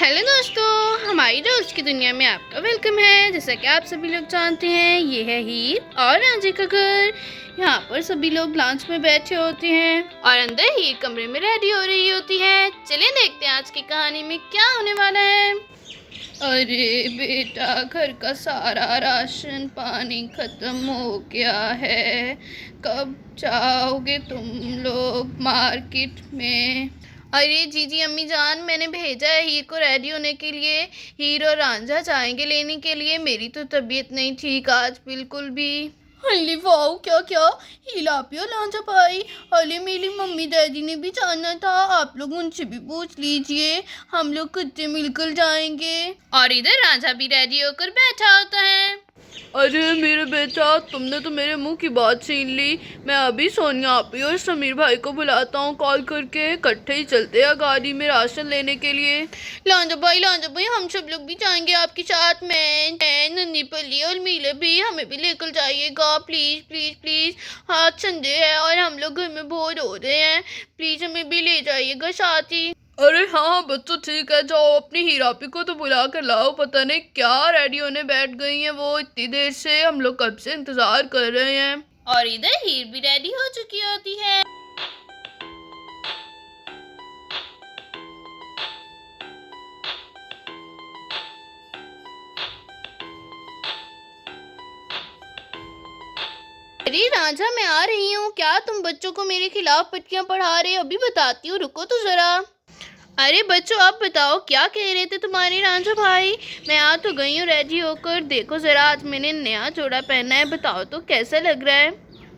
Hello दोस्तों, हमारी दोस्त की दुनिया में आपका वेलकम है। जैसा कि आप सभी लोग जानते हैं, ये है हीर और रांझे का घर। यहाँ पर सभी लोग लॉन्च में बैठे होते हैं और अंदर हीर कमरे में रेडी हो रही होती है। चलिए देखते हैं आज की कहानी में क्या होने वाला है। अरे बेटा, घर का सारा राशन पानी खत्म हो गया है। कब जाओगे तुम लोग मार्केट में? अरे जी अम्मी जान, मैंने भेजा है हीर को रेडी होने के लिए। हीर और रांझा जाएंगे लेने के लिए। मेरी तो तबीयत नहीं ठीक आज बिल्कुल भी। अरे वाओ, क्या क्या हीला पियो लांझा भाई। अरे मेरी मम्मी डैडी ने भी जाना था, आप लोग उनसे भी पूछ लीजिए। हम लोग कितने मिलकर जाएंगे। और इधर रांझा भी रेडी होकर बैठा होता है। अरे मेरे बेटा, तुमने तो मेरे मुंह की बात छीन ली। मैं अभी सोनिया आपी और समीर भाई को बुलाता हूँ कॉल करके। इकट्ठे ही चलते हैं गाड़ी में राशन लेने के लिए। लांझा भाई हम सब लोग भी जाएंगे आपके साथ में। नन्ही पल्ली और मीले भी, हमें भी लेकर जाइएगा प्लीज प्लीज प्लीज। आज संडे है और हम लोग घर में बोर हो रहे हैं। प्लीज हमें भी ले जाइएगा साथ ही। अरे हाँ बच्चों, ठीक है, जाओ अपनी हीरापी को तो बुला कर लाओ। पता नहीं क्या रेडी होने बैठ गई हैं वो इतनी देर से। हम लोग कब से इंतजार कर रहे हैं। और इधर हीर भी रेडी हो चुकी होती है। अरे रांझा, मैं आ रही हूँ। क्या तुम बच्चों को मेरे खिलाफ पट्टियाँ पढ़ा रहे हो? अभी बताती हूँ, रुको तो जरा। अरे बच्चों, आप बताओ क्या कह रहे थे तुम्हारे रांझा भाई? मैं आ तो गई हूँ रेडी होकर। देखो जरा, आज मैंने नया जोड़ा पहना है। बताओ तो कैसा लग रहा है?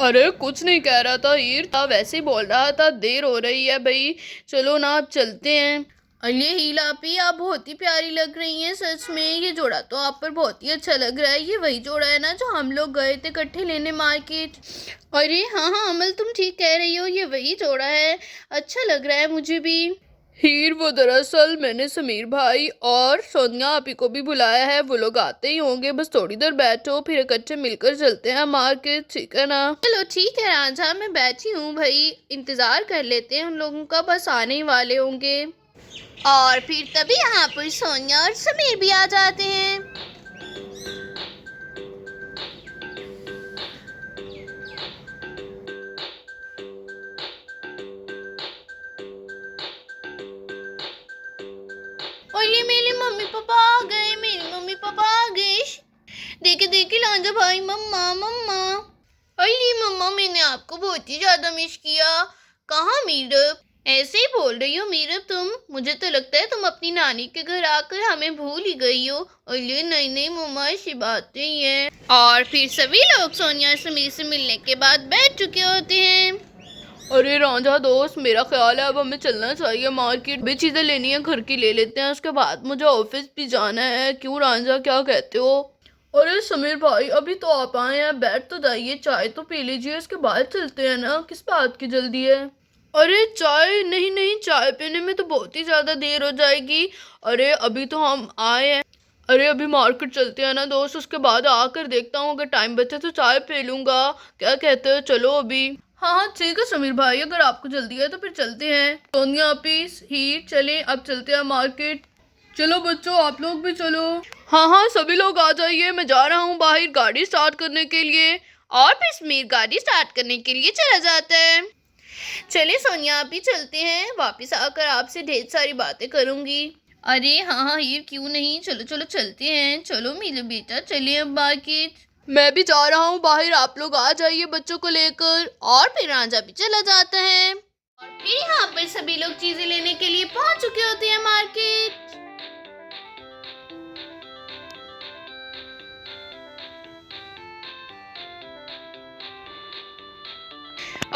अरे कुछ नहीं कह रहा था हीर, था वैसे ही बोल रहा था। देर हो रही है भाई, चलो ना अब चलते हैं। अरे हीलापी, आप बहुत ही प्यारी लग रही हैं सच में। ये जोड़ा तो आप पर बहुत ही अच्छा लग रहा है। ये वही जोड़ा है ना जो हम लोग गए थे इकट्ठे लेने मार्केट? अरे हाँ अमल, तुम ठीक कह रही हो, ये वही जोड़ा है। अच्छा लग रहा है मुझे भी। हीर, वो दरअसल मैंने समीर भाई और सोनिया आपी को भी बुलाया है। वो लोग आते ही होंगे, बस थोड़ी देर बैठो, फिर इकट्ठे मिलकर चलते हैं मार्केट, ठीक है ना? चलो ठीक है रांझा, मैं बैठी हूँ भाई। इंतजार कर लेते हैं उन लोगों का, बस आने ही वाले होंगे। और फिर तभी यहाँ पर सोनिया और समीर भी आ जाते हैं। और ये मेरे मम्मी पापा आ गए, मेरे मम्मी पापा आ गए। देखे देखे लांझा भाई, मम्मा मम्मा। अरे मम्मा, मैंने आपको बहुत ही ज्यादा मिस किया। कहाँ मीरब? ऐसे ही बोल रही हो मीरब तुम? मुझे तो लगता है तुम अपनी नानी के घर आकर हमें भूल ही गई हो। अरे नहीं नहीं मम्मा, ऐसी बातें ही हैं। और फिर सभी लोग सोनिया और समीर से मिलने के बाद बैठ चुके होते हैं। अरे रांझा दोस्त, मेरा ख्याल है अब हमें चलना चाहिए मार्केट। भी चीजें लेनी है घर की ले लेते हैं, उसके बाद मुझे ऑफिस भी जाना है। क्यों रांझा, क्या कहते हो? अरे समीर भाई, अभी तो आप आए हैं, बैठ तो जाइए, चाय तो पी लीजिए, इसके बाद चलते हैं ना। किस बात की जल्दी है? अरे चाय नहीं नहीं, चाय पीने में तो बहुत ही ज्यादा देर हो जाएगी। अरे अभी तो हम आए हैं। अरे अभी मार्केट चलते हैं ना दोस्त, उसके बाद आकर देखता हूँ, अगर टाइम बचे तो चाय पी लूंगा। क्या कहते हो, चलो अभी? हाँ हाँ ठीक है समीर भाई, अगर आपको जल्दी है तो फिर चलते हैं। सोनिया आपी, हीर, चले अब चलते हैं मार्केट। चलो बच्चों, आप लोग भी चलो। हाँ हाँ सभी लोग आ जाइए, मैं जा रहा हूँ बाहर गाड़ी स्टार्ट करने के लिए। और फिर समीर गाड़ी स्टार्ट करने के लिए चला जाता है। चलिए सोनिया, आप ही चलते हैं। वापस आकर आपसे ढेर सारी बातें करूंगी। अरे हाँ हाँ हीर, क्यों नहीं, चलो चलो चलते हैं। चलो मेरे बेटा, चलिए अब मार्केट। मैं भी जा रहा हूँ बाहर, आप लोग आ जाइए बच्चों को लेकर। और फिर रांझा भी चला जाता है। और फिर यहाँ पर सभी लोग चीजें लेने के लिए पहुंच चुके होते हैं मार्केट।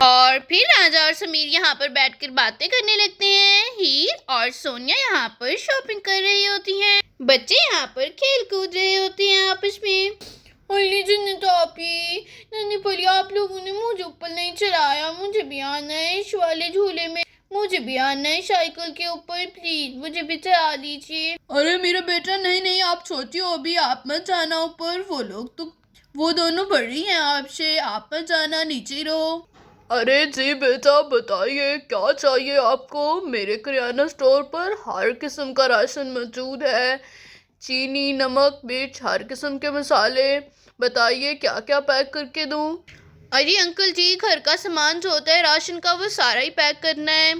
और फिर राजा और समीर यहाँ पर बैठकर बातें करने लगते हैं। हीर और सोनिया यहाँ पर शॉपिंग कर रही होती हैं। बच्चे यहाँ पर खेल कूद रहे होते हैं आपस में। तो नन्ही परी, आप लोगों ने मुझे ऊपर नहीं चढ़ाया। मुझे भी आना है इस वाले झूले में। मुझे भी आना है साइकिल के ऊपर, प्लीज मुझे भी चढ़ा दीजिए। अरे मेरा बेटा, नहीं नहीं, आप छोटी हो अभी, आप मत जाना ऊपर। वो लोग तो, वो दोनों बड़ी हैं आपसे, आप मत जाना, नीचे रहो। अरे जी बेटा, बताइए क्या चाहिए आपको। मेरे किराना स्टोर पर हर किस्म का राशन मौजूद है। चीनी, नमक, मिर्च, हर किस्म के मसाले। बताइए क्या क्या पैक करके दूं। अरे अंकल जी, घर का सामान जो होता है राशन का वो सारा ही पैक करना है।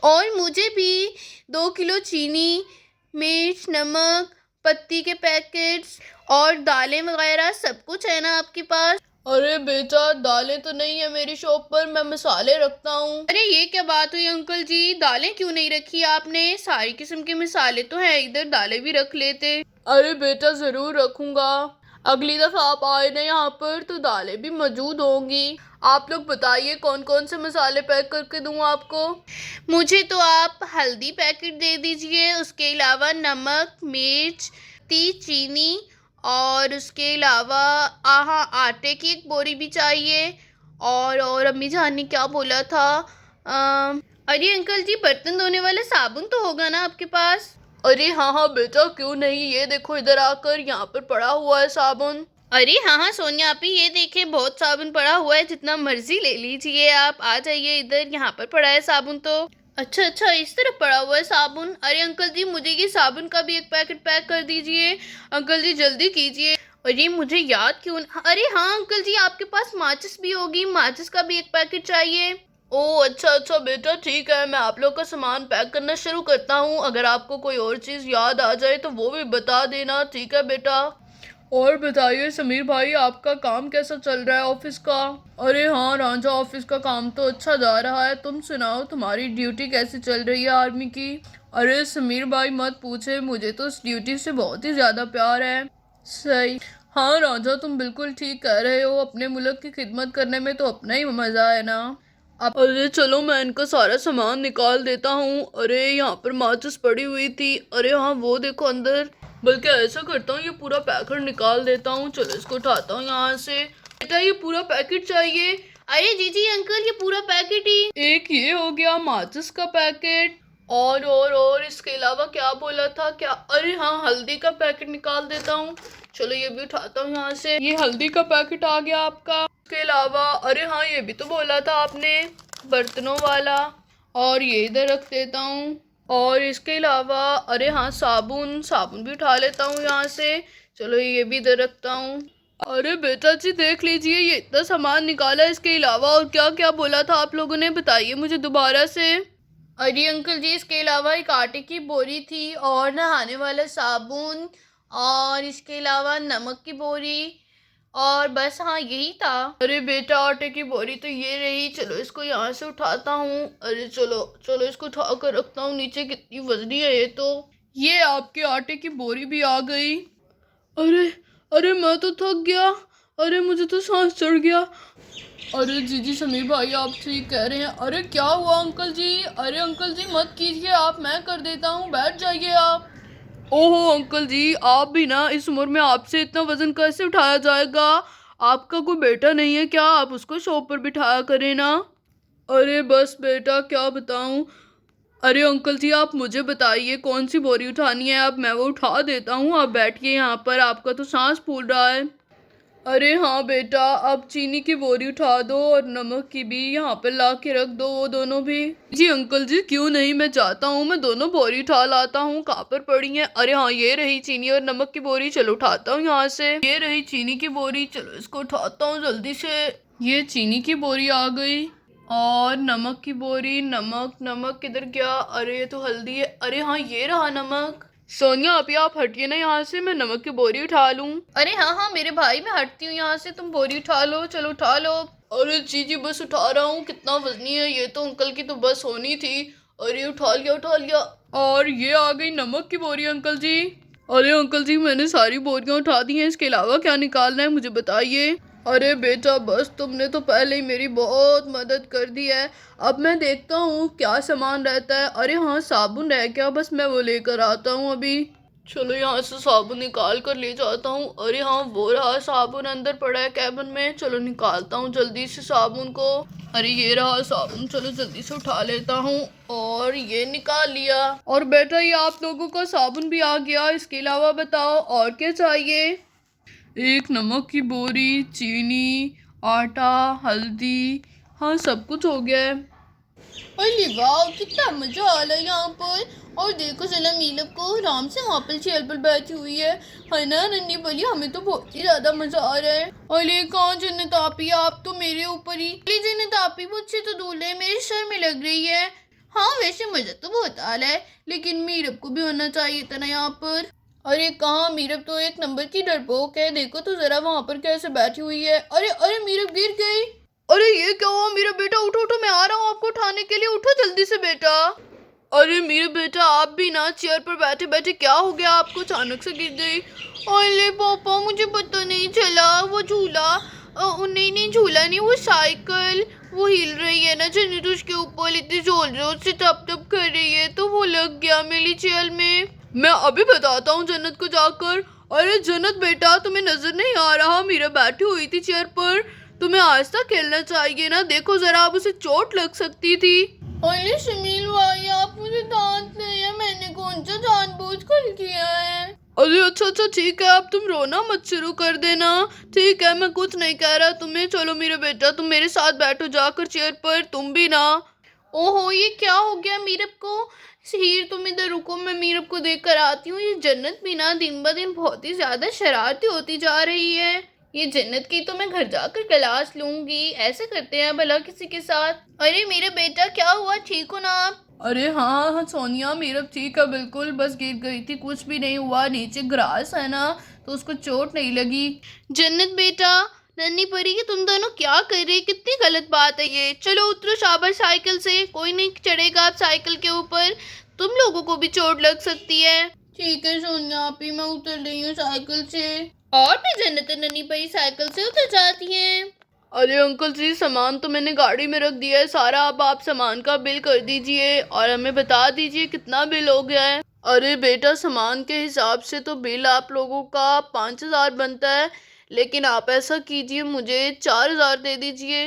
और मुझे भी 2 किलो चीनी, मिर्च, नमक, पत्ती के पैकेट्स और दालें वगैरह सब कुछ है ना आपके पास? अरे बेटा, दालें तो नहीं है मेरी शॉप पर, मैं मसाले रखता हूँ। अरे ये क्या बात हुई अंकल जी, दालें क्यों नहीं रखी आपने? सारी किस्म के मसाले तो हैं इधर, दालें भी रख लेते। अरे बेटा, जरूर रखूंगा। अगली दफा आप आए ना यहाँ पर तो दालें भी मौजूद होंगी। आप लोग बताइए कौन कौन से मसाले पैक करके दूं आपको। मुझे तो आप हल्दी पैकेट दे दीजिए, उसके अलावा नमक, मिर्च, चीनी और उसके अलावा आटे की एक बोरी भी चाहिए। और अम्मी जान ने क्या बोला था? अरे अंकल जी, बर्तन धोने वाला साबुन तो होगा ना आपके पास? अरे हाँ हाँ बेटा, क्यों नहीं। ये देखो इधर आकर, यहाँ पर पड़ा हुआ है साबुन। अरे हाँ हाँ सोनिया आपी, ये देखिए बहुत साबुन पड़ा हुआ है, जितना मर्जी ले लीजिए आप। आ जाइए इधर, यहाँ पर पड़ा है साबुन तो। अच्छा अच्छा, इस तरफ पड़ा हुआ है साबुन। अरे अंकल जी, मुझे ये साबुन का भी एक पैकेट पैक कर दीजिए। अंकल जी जल्दी कीजिए। अरे मुझे याद क्यों अरे हाँ अंकल जी, आपके पास माचिस भी होगी, माचिस का भी एक पैकेट चाहिए। ओह अच्छा अच्छा बेटा, ठीक है, मैं आप लोग का सामान पैक करना शुरू करता हूँ। अगर आपको कोई और चीज़ याद आ जाए तो वो भी बता देना, ठीक है बेटा। और बताइए समीर भाई, आपका काम कैसा चल रहा है ऑफिस का। अरे हाँ रांझा, ऑफिस का काम तो अच्छा जा रहा है। तुम सुनाओ, तुम्हारी ड्यूटी कैसी चल रही है आर्मी की। अरे समीर भाई मत पूछे, मुझे तो इस ड्यूटी से बहुत ही ज़्यादा प्यार है। सही। हाँ रांझा, तुम बिल्कुल ठीक कह रहे हो। अपने मुल्क की खिदमत करने में तो अपना ही मज़ा है ना। अब अरे चलो, मैं इनका सारा सामान निकाल देता हूँ। अरे यहाँ पर माचिस पड़ी हुई थी। अरे हाँ वो देखो अंदर। बल्कि ऐसा करता हूँ, ये पूरा पैकेट निकाल देता हूँ। चलो इसको उठाता हूँ यहाँ से। बेटा ये पूरा पैकेट चाहिए। अरे जी जी अंकल, ये पूरा पैकेट ही। एक ये हो गया माचिस का पैकेट। और इसके अलावा क्या बोला था क्या। अरे हाँ, हल्दी का पैकेट निकाल देता हूँ। चलो ये भी उठाता हूँ यहाँ से। ये हल्दी का पैकेट आ गया आपका। इसके अलावा अरे हाँ, ये भी तो बोला था आपने, बर्तनों वाला। और ये इधर रख देता हूँ। और इसके अलावा अरे हाँ, साबुन साबुन भी उठा लेता हूँ यहाँ से। चलो ये भी इधर रखता हूँ। अरे बेटा जी देख लीजिए, ये इतना सामान निकाला है। इसके अलावा और क्या क्या बोला था आप लोगों ने, बताइए मुझे दोबारा से। अरे अंकल जी, इसके अलावा एक आटे की बोरी थी और नहाने वाला साबुन और इसके अलावा नमक की बोरी और बस, हाँ यही था। अरे बेटा, आटे की बोरी तो ये रही। चलो इसको यहाँ से उठाता हूँ। अरे चलो चलो, इसको उठा कर रखता हूँ नीचे। कितनी वजनी है ये तो। ये आपके आटे की बोरी भी आ गई। अरे अरे, मैं तो थक गया। अरे मुझे तो सांस चढ़ गया। अरे जी समीर भाई, आप ठीक कह रहे हैं। अरे क्या हुआ अंकल जी। अरे अंकल जी मत कीजिए आप, मैं कर देता हूँ, बैठ जाइए आप। ओहो अंकल जी, आप भी ना, इस उम्र में आपसे इतना वजन कैसे उठाया जाएगा। आपका कोई बेटा नहीं है क्या, आप उसको शॉप पर बिठाया करें ना। अरे बस बेटा, क्या बताऊं। अरे अंकल जी, आप मुझे बताइए कौन सी बोरी उठानी है। अब मैं वो उठा देता हूँ, आप बैठिए यहाँ पर। आपका तो सांस फूल रहा है। अरे हाँ बेटा, अब चीनी की बोरी उठा दो और नमक की भी यहाँ पर ला के रख दो, वो दोनों भी। जी अंकल जी, क्यों नहीं, मैं जाता हूँ, मैं दोनों बोरी उठा लाता हूँ। कहाँ पर पड़ी है। अरे हाँ, ये रही चीनी और नमक की बोरी। चलो उठाता हूँ यहाँ से। ये रही चीनी की बोरी। चलो इसको उठाता हूँ जल्दी से। ये चीनी की बोरी आ गई और नमक की बोरी। नमक नमक किधर गया। अरे ये तो हल्दी है। अरे हाँ, ये रहा नमक। सोनिया अभी आप हटिए ना यहाँ से, मैं नमक की बोरी उठा लूँ। अरे हाँ हाँ मेरे भाई, मैं हटती हूँ यहाँ से, तुम बोरी उठा लो, चलो उठा लो। अरे जी बस उठा रहा हूँ। कितना वजनी है ये तो, अंकल की तो बस होनी थी। अरे उठा लिया उठा लिया। और ये आ गई नमक की बोरी अंकल जी। अरे अंकल जी, मैंने सारी बोरियां उठा दी हैं। इसके अलावा क्या निकालना है मुझे बताइए। अरे बेटा बस, तुमने तो पहले ही मेरी बहुत मदद कर दी है। अब मैं देखता हूँ क्या सामान रहता है। अरे हाँ, साबुन रह गया, बस मैं वो लेकर आता हूँ अभी। चलो यहाँ से साबुन निकाल कर ले जाता हूँ। अरे हाँ, वो रहा साबुन, अंदर पड़ा है कैबिन में। चलो निकालता हूँ जल्दी से साबुन को। अरे ये रहा साबुन, चलो जल्दी से उठा लेता हूँ। और ये निकाल लिया। और बेटा, ये आप लोगों का साबुन भी आ गया। इसके अलावा बताओ और क्या चाहिए। एक नमक की बोरी, चीनी, आटा, हल्दी, हाँ सब कुछ हो गया है। अरे वाह कितना मजा आ रहा है यहाँ पर। और देखो जरा मीनब को आराम से वहाँ पर चेयर पर बैठी हुई है ना नन्ही बली, हमें तो बहुत ही ज्यादा मजा आ रहा है। अरे कहाँ जन्नत आपी, आप तो मेरे ऊपर ही। अरे जन्नत आपी मुझसे तो दूर है, मेरे सर में लग रही है। हाँ वैसे मजा तो बहुत आ रहा है, लेकिन मीरब को भी होना चाहिए था ना यहाँ पर। अरे कहाँ, मीरब तो एक नंबर की डरपोक है, देखो तो जरा वहाँ पर कैसे बैठी हुई है। अरे अरे मीरब गिर गई। अरे ये क्या हुआ मेरा बेटा, उठो उठो, मैं आ रहा हूँ आपको उठाने के लिए, उठो जल्दी से बेटा। अरे मेरे बेटा आप भी ना चेयर पर बैठे बैठे क्या हो गया आपको, अचानक से गिर गई। अरे पापा मुझे पता नहीं चला, वो झूला नहीं झूला नहीं, वो साइकिल वो हिल रही है ना जन्नत, उसके ऊपर इतनी जोर जोर से टप टप कर रही है तो वो लग गया मेरी चेयर में। मैं अभी बताता हूँ जन्नत को जाकर। अरे जन्नत बेटा तुम्हें नजर नहीं आ रहा, मीरा बैठी हुई थी चेयर पर, तुम्हें आहिस्ता खेलना चाहिए ना, देखो जरा अब उसे चोट लग सकती थी। अरे सुनील भाई आप मुझे डांट रहे हैं, मैंने कौन सा जानबूझकर किया है। अरे अच्छा ठीक है, अब तुम रोना मत शुरू कर देना, ठीक है मैं कुछ नहीं कह रहा तुम्हें। चलो मेरे बेटा तुम मेरे साथ बैठो जाकर चेयर पर, तुम भी ना। ओहो ये क्या हो गया मीरब को। हीर तुम इधर रुको, मैं मीरब को देख कर आती हूँ। ये जन्नत भी ना दिन ब दिन बहुत ही ज्यादा शरारती होती जा रही है। ये जन्नत की तो मैं घर जाकर क्लास लूंगी, ऐसे करते हैं भला किसी के साथ। अरे मेरे बेटा क्या हुआ, ठीक हो ना आप। अरे हाँ सोनिया मीरब ठीक है बिल्कुल, बस गिर गई थी, कुछ भी नहीं हुआ, नीचे ग्रास है ना तो उसको चोट नहीं लगी। जन्नत बेटा नन्ही परी कि तुम दोनों क्या कर रहे, कितनी गलत बात है ये। चलो उतरो शाबाश साइकिल से, कोई नहीं चढ़ेगा आप साइकिल के ऊपर, तुम लोगों को भी चोट लग सकती है। ठीक है सोनिया आपी मैं उतर रही हूँ साइकिल से। और भी जन्नत नन्ही परी साइकिल से उतर जाती हैं। अरे अंकल जी सामान तो मैंने गाड़ी में रख दिया है सारा, अब आप सामान का बिल कर दीजिए और हमें बता दीजिए कितना बिल हो गया है। अरे बेटा सामान के हिसाब से तो बिल आप लोगों का 5,000 बनता है, लेकिन आप ऐसा कीजिए मुझे 4,000 दे दीजिए।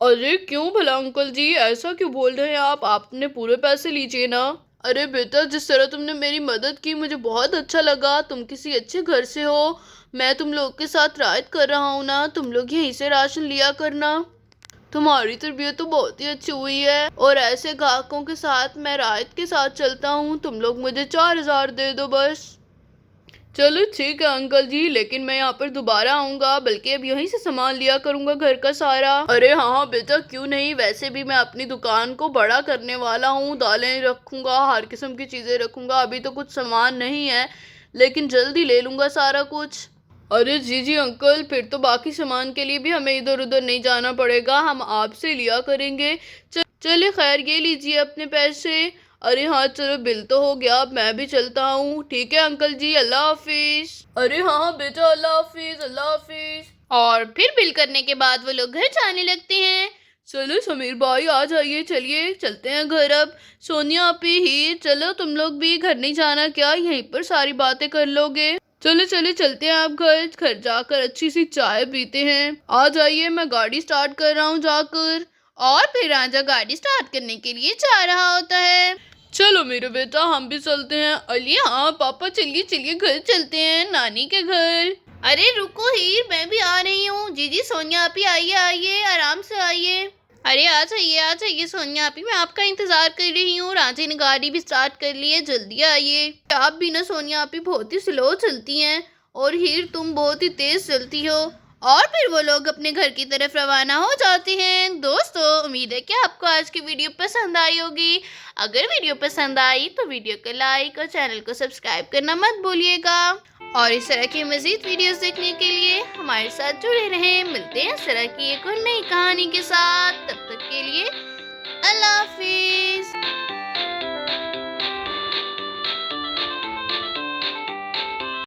अरे क्यों भला अंकल जी ऐसा क्यों बोल रहे हैं आप अपने पूरे पैसे लीजिए ना। अरे बेटा जिस तरह तुमने मेरी मदद की मुझे बहुत अच्छा लगा, तुम किसी अच्छे घर से हो, मैं तुम लोग के साथ रायत कर रहा हूँ ना, तुम लोग यहीं से राशन लिया करना, तुम्हारी तरबियत तो बहुत ही अच्छी हुई है और ऐसे ग्राहकों के साथ मैं रायत के साथ चलता हूँ, तुम लोग मुझे 4,000 दे दो बस। चलो ठीक है अंकल जी, लेकिन मैं यहाँ पर दोबारा आऊँगा, बल्कि अब यहीं से सामान लिया करूँगा घर का सारा। अरे हाँ बेटा क्यों नहीं, वैसे भी मैं अपनी दुकान को बड़ा करने वाला हूँ, दालें रखूँगा, हर किस्म की चीज़ें रखूँगा, अभी तो कुछ सामान नहीं है लेकिन जल्दी ले लूँगा सारा कुछ। अरे जी अंकल, फिर तो बाकी सामान के लिए भी हमें इधर उधर नहीं जाना पड़ेगा, हम आपसे लिया करेंगे। चलिए खैर ये लीजिए अपने पैसे। अरे हाँ चलो बिल तो हो गया, अब मैं भी चलता हूँ। ठीक है अंकल जी, अल्लाह हाफिज। अरे हाँ बेटा अल्लाह हाफिज अल्लाह हाफिज। और फिर बिल करने के बाद वो लोग घर जाने लगते हैं। चलो समीर भाई आ जाइए, चलिए चलते हैं घर अब। सोनिया आपी ही चलो, तुम लोग भी घर नहीं जाना क्या, यहीं पर सारी बातें कर लोगे। चलो चलिए चलते हैं आप घर जाकर अच्छी सी चाय पीते हैं। आ जाइए मैं गाड़ी स्टार्ट कर रहा हूँ जाकर। और फिर राजा गाड़ी स्टार्ट करने के लिए जा रहा होता है। चलो मेरे बेटा हम भी चलते हैं। अली हाँ पापा चलिए चलिए घर चलते हैं, नानी के घर। अरे रुको हीर मैं भी आ रही हूँ। जी सोनिया आपी आइए आइए आराम से आइए। अरे आ जाइए सोनिया आपी, मैं आपका इंतजार कर रही हूँ। राजे ने गाड़ी भी स्टार्ट कर ली है, जल्दी आइए। आप भी ना सोनिया आपी बहुत ही स्लो चलती हैं और हीर तुम बहुत ही तेज चलती हो। और फिर वो लोग अपने घर की तरफ रवाना हो जाते हैं। दोस्तों उम्मीद है कि आपको आज की वीडियो पसंद आई होगी। अगर वीडियो पसंद आई तो वीडियो को लाइक और चैनल को सब्सक्राइब करना मत भूलिएगा। और इस तरह की मज़ीद वीडियोस देखने के लिए हमारे साथ जुड़े रहें। मिलते हैं इस तरह की एक और नई कहानी के साथ, तब तक के लिए अल्लाह हाफिज़।